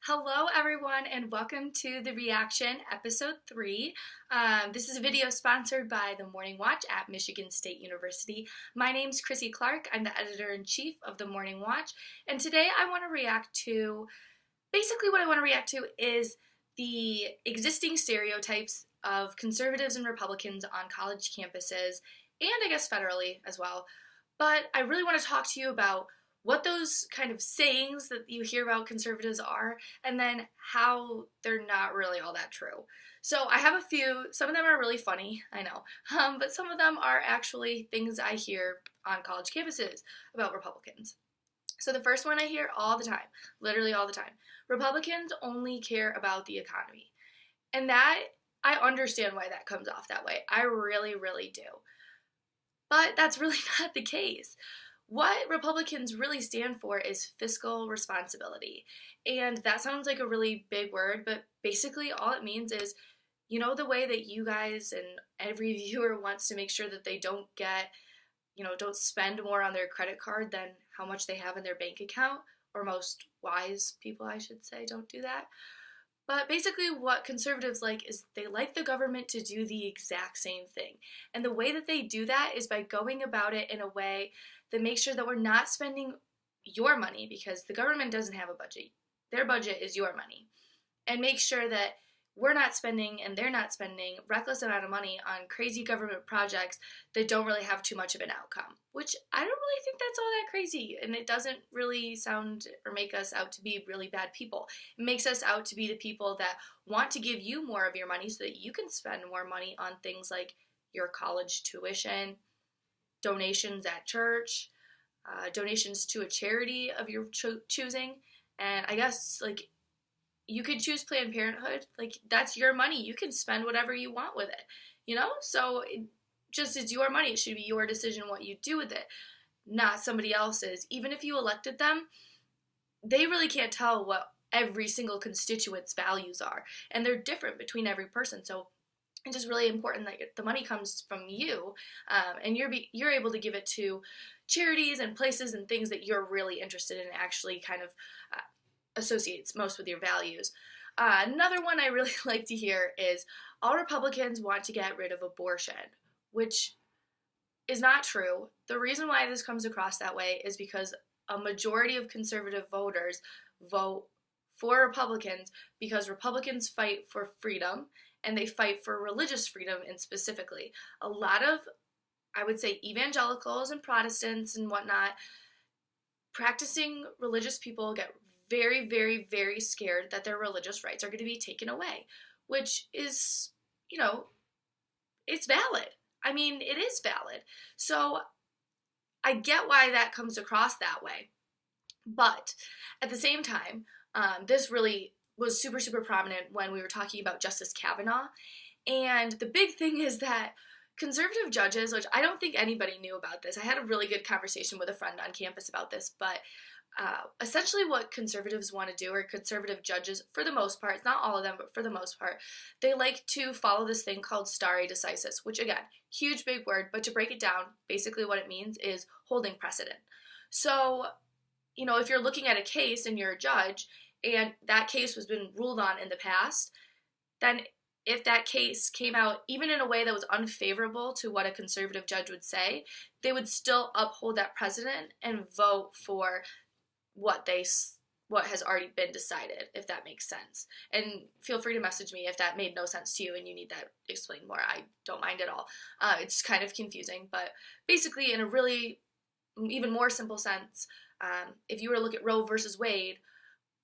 Hello, everyone, and welcome to The Reaction, Episode 3. This is a video sponsored by the Morning Watch at Michigan State University. My name's Chrissy Clark. I'm the editor-in-chief of the Morning Watch, and today I want to react to, basically what I want to react to is the existing stereotypes of conservatives and Republicans on college campuses, and I guess federally as well. But I really want to talk to you about what those kind of sayings that you hear about conservatives are, and then how they're not really all that true. So I have a few. Some of them are really funny, I know, but some of them are actually things I hear on college campuses about Republicans. So the first one I hear all the time, literally all the time: Republicans only care about the economy. And that, I understand why that comes off that way. I really, really do. But that's really not the case. What Republicans really stand for is fiscal responsibility. And that sounds like a really big word, but basically all it means is, you know, the way that you guys and every viewer wants to make sure that they don't don't spend more on their credit card than how much they have in their bank account, or most wise people, I should say, don't do that. But basically what conservatives like is they like the government to do the exact same thing. And the way that they do that is by going about it in a way that makes sure that we're not spending your money, because the government doesn't have a budget. Their budget is your money. And make sure that we're not spending and they're not spending reckless amount of money on crazy government projects that don't really have too much of an outcome, which I don't really think that's all that crazy, and it doesn't really sound or make us out to be really bad people. It makes us out to be the people that want to give you more of your money so that you can spend more money on things like your college tuition, donations at church, donations to a charity of your choosing, and I guess you could choose Planned Parenthood. That's your money. You can spend whatever you want with it, So it's your money. It should be your decision what you do with it, not somebody else's. Even if you elected them, they really can't tell what every single constituent's values are, and they're different between every person. So it's just really important that the money comes from you, and you're able to give it to charities and places and things that you're really interested in, actually kind of associates most with your values. Another one I really like to hear is all Republicans want to get rid of abortion, which is not true. The reason why this comes across that way is because a majority of conservative voters vote for Republicans because Republicans fight for freedom, and they fight for religious freedom specifically. A lot of, I would say, evangelicals and Protestants and whatnot, practicing religious people get very, very, very scared that their religious rights are going to be taken away, which is, it's valid. I mean, it is valid. So I get why that comes across that way. But at the same time, this really was super, super prominent when we were talking about Justice Kavanaugh. And the big thing is that conservative judges, which I don't think anybody knew about this. I had a really good conversation with a friend on campus about this, but essentially what conservatives want to do, or conservative judges, for the most part, it's not all of them, but for the most part, they like to follow this thing called stare decisis, which, again, huge big word, but to break it down, basically what it means is holding precedent. So, if you're looking at a case and you're a judge, and that case was been ruled on in the past, then if that case came out even in a way that was unfavorable to what a conservative judge would say, they would still uphold that precedent and vote for what has already been decided, if that makes sense. And feel free to message me if that made no sense to you and you need that explained more. I don't mind at all. It's kind of confusing, but basically in a really even more simple sense, if you were to look at Roe versus Wade,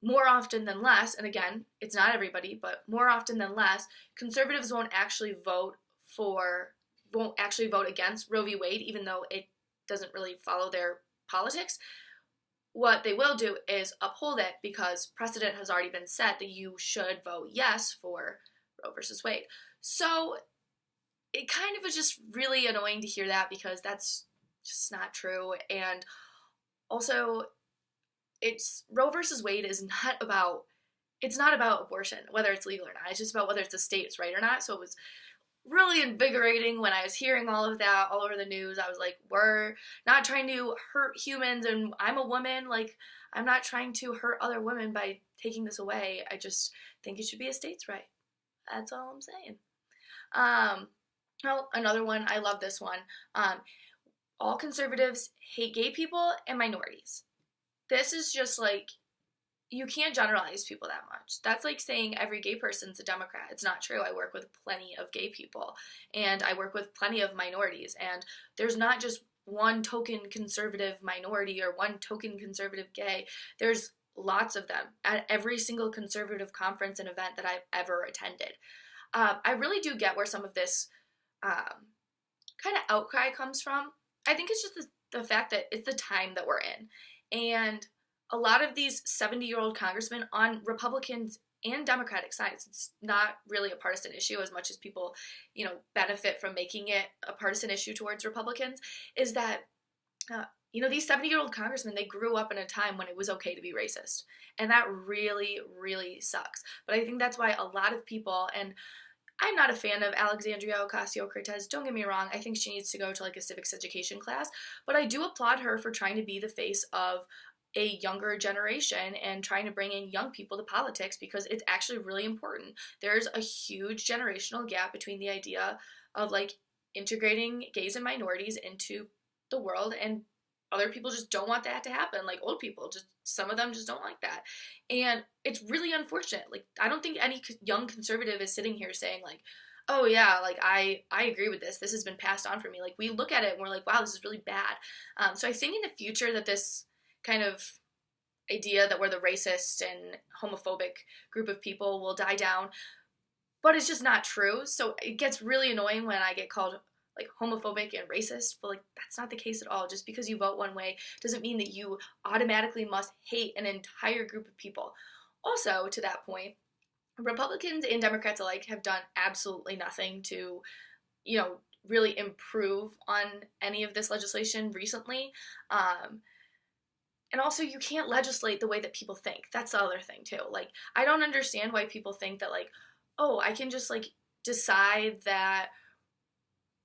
more often than less, and again, it's not everybody, but more often than less, conservatives won't actually vote against Roe v. Wade, even though it doesn't really follow their politics. What they will do is uphold it because precedent has already been set that you should vote yes for Roe versus Wade. So it kind of was just really annoying to hear that, because that's just not true. And also, Roe versus Wade is not about abortion, whether it's legal or not. It's just about whether it's the state's right or not. So it was really invigorating when I was hearing all of that all over the news. I was like, we're not trying to hurt humans, and I'm a woman. I'm not trying to hurt other women by taking this away. I just think it should be a state's right. That's all I'm saying. Well, another one, I love this one. All conservatives hate gay people and minorities. This is just like, you can't generalize people that much. That's like saying every gay person's a Democrat. It's not true. I work with plenty of gay people, and I work with plenty of minorities, and there's not just one token conservative minority or one token conservative gay. There's lots of them at every single conservative conference and event that I've ever attended. I really do get where some of this kind of outcry comes from. I think it's just the fact that it's the time that we're in. And a lot of these 70-year-old congressmen on Republicans and Democratic sides, it's not really a partisan issue as much as people, benefit from making it a partisan issue towards Republicans, is that, these 70-year-old congressmen, they grew up in a time when it was okay to be racist. And that really, really sucks. But I think that's why a lot of people, and I'm not a fan of Alexandria Ocasio-Cortez, don't get me wrong, I think she needs to go to like a civics education class, but I do applaud her for trying to be the face of a younger generation and trying to bring in young people to politics, because it's actually really important. There's a huge generational gap between the idea of like integrating gays and minorities into the world, and other people just don't want that to happen. Like old people, just some of them just don't like that. And it's really unfortunate. Like, I don't think any young conservative is sitting here saying like, oh yeah, like I agree with this. This has been passed on for me. Like, we look at it and we're like, wow, this is really bad. So I think in the future that this kind of idea that we're the racist and homophobic group of people will die down, but it's just not true. So it gets really annoying when I get called like homophobic and racist, but like that's not the case at all. Just because you vote one way doesn't mean that you automatically must hate an entire group of people. Also, to that point, Republicans and Democrats alike have done absolutely nothing to, really improve on any of this legislation recently. And also, you can't legislate the way that people think. That's the other thing, too. Like, I don't understand why people think that, like, oh, I can just, like, decide that,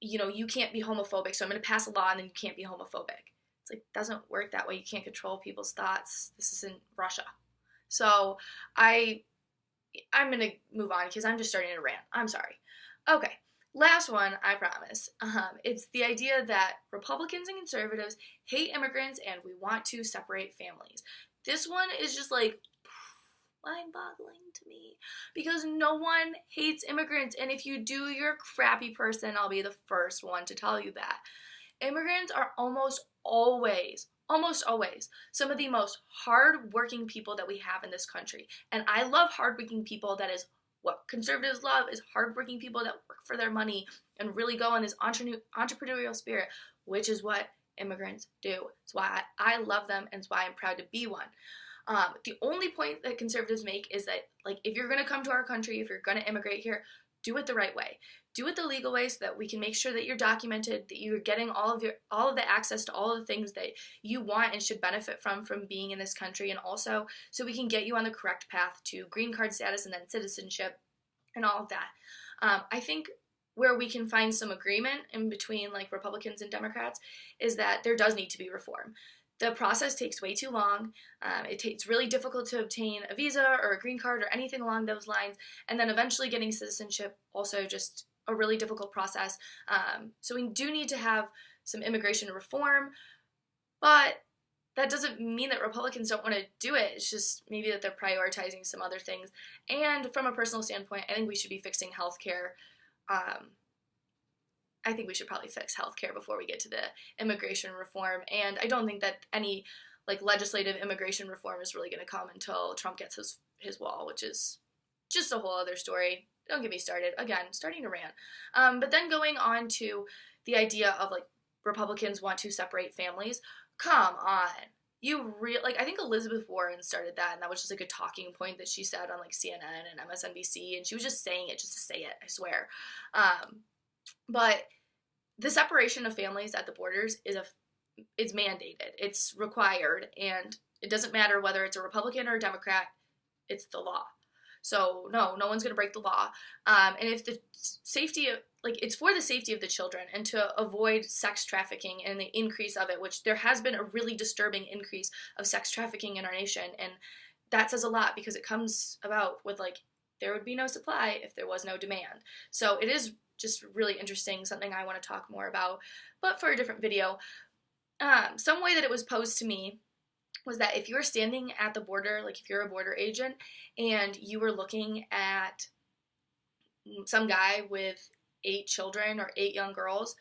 you can't be homophobic, so I'm going to pass a law and then you can't be homophobic. It's like, it doesn't work that way. You can't control people's thoughts. This isn't Russia. So, I'm going to move on because I'm just starting to rant. I'm sorry. Okay. Last one, I promise. It's the idea that Republicans and conservatives hate immigrants and we want to separate families. This one is just like mind-boggling to me because no one hates immigrants, and if you do, you're a crappy person. I'll be the first one to tell you that. Immigrants are almost always some of the most hard-working people that we have in this country, and I love hard-working people. That is what conservatives love, is hardworking people that work for their money and really go in this entrepreneurial spirit, which is what immigrants do. It's why I love them, and it's why I'm proud to be one. The only point that conservatives make is that, like, if you're going to come to our country, if you're going to immigrate here, do it the right way. Do it the legal way so that we can make sure that you're documented, that you're getting all of the access to all of the things that you want and should benefit from being in this country, and also so we can get you on the correct path to green card status and then citizenship and all of that. I think where we can find some agreement in between like Republicans and Democrats is that there does need to be reform. The process takes way too long. It's really difficult to obtain a visa or a green card or anything along those lines. And then eventually getting citizenship, also just a really difficult process. So we do need to have some immigration reform, but that doesn't mean that Republicans don't want to do it. It's just maybe that they're prioritizing some other things. And from a personal standpoint, I think we should be fixing healthcare. I think we should probably fix healthcare before we get to the immigration reform. And I don't think that any like legislative immigration reform is really going to come until Trump gets his wall, which is just a whole other story. Don't get me started. Again, starting to rant. But then going on to the idea of like Republicans want to separate families. Come on. I think Elizabeth Warren started that, and that was just like a talking point that she said on like CNN and MSNBC, and she was just saying it just to say it, I swear. But the separation of families at the borders is mandated. It's required, and it doesn't matter whether it's a Republican or a Democrat, it's the law. So no one's going to break the law. And if the safety of, like, it's for the safety of the children and to avoid sex trafficking and the increase of it, which there has been a really disturbing increase of sex trafficking in our nation. And that says a lot because it comes about with, like, there would be no supply if there was no demand. So it is just really interesting, something I want to talk more about, but for a different video. Some way that it was posed to me was that if you're standing at the border, like if you're a border agent and you were looking at some guy with 8 children or 8 young girls,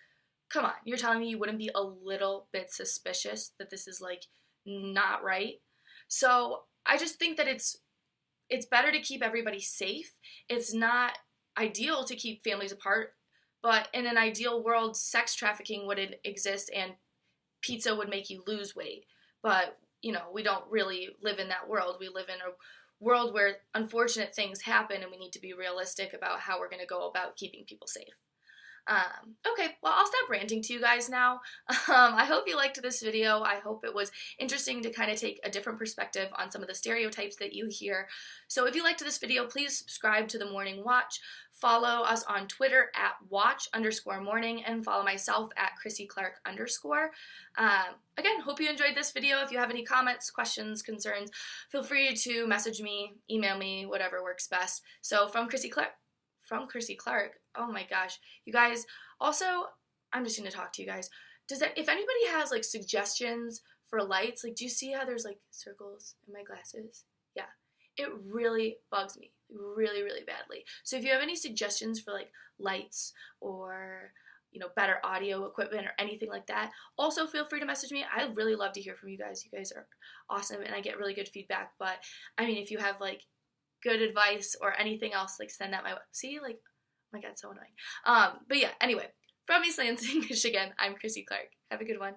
come on, you're telling me you wouldn't be a little bit suspicious that this is, like, not right? So I just think that it's better to keep everybody safe. It's not ideal to keep families apart, but in an ideal world, sex trafficking wouldn't exist and pizza would make you lose weight. But, you know, we don't really live in that world. We live in a world where unfortunate things happen, and we need to be realistic about how we're going to go about keeping people safe. Okay, well, I'll stop ranting to you guys now. I hope you liked this video. I hope it was interesting to kind of take a different perspective on some of the stereotypes that you hear. So if you liked this video, please subscribe to The Morning Watch. Follow us on Twitter at watch_morning, and follow myself at Chrissy Clark _. Again, hope you enjoyed this video. If you have any comments, questions, concerns, feel free to message me, email me, whatever works best. So from Chrissy Clark, oh my gosh, you guys, also, I'm just going to talk to you guys. If anybody has, like, suggestions for lights, like, do you see how there's, like, circles in my glasses? Yeah, it really bugs me really, really badly. So if you have any suggestions for, like, lights or, you know, better audio equipment or anything like that, also feel free to message me. I really love to hear from you guys. You guys are awesome, and I get really good feedback. But, I mean, if you have, like, good advice or anything else, like, send that my way. See, like, oh my god, so annoying. But yeah, anyway, from East Lansing, Michigan, I'm Chrissy Clark. Have a good one.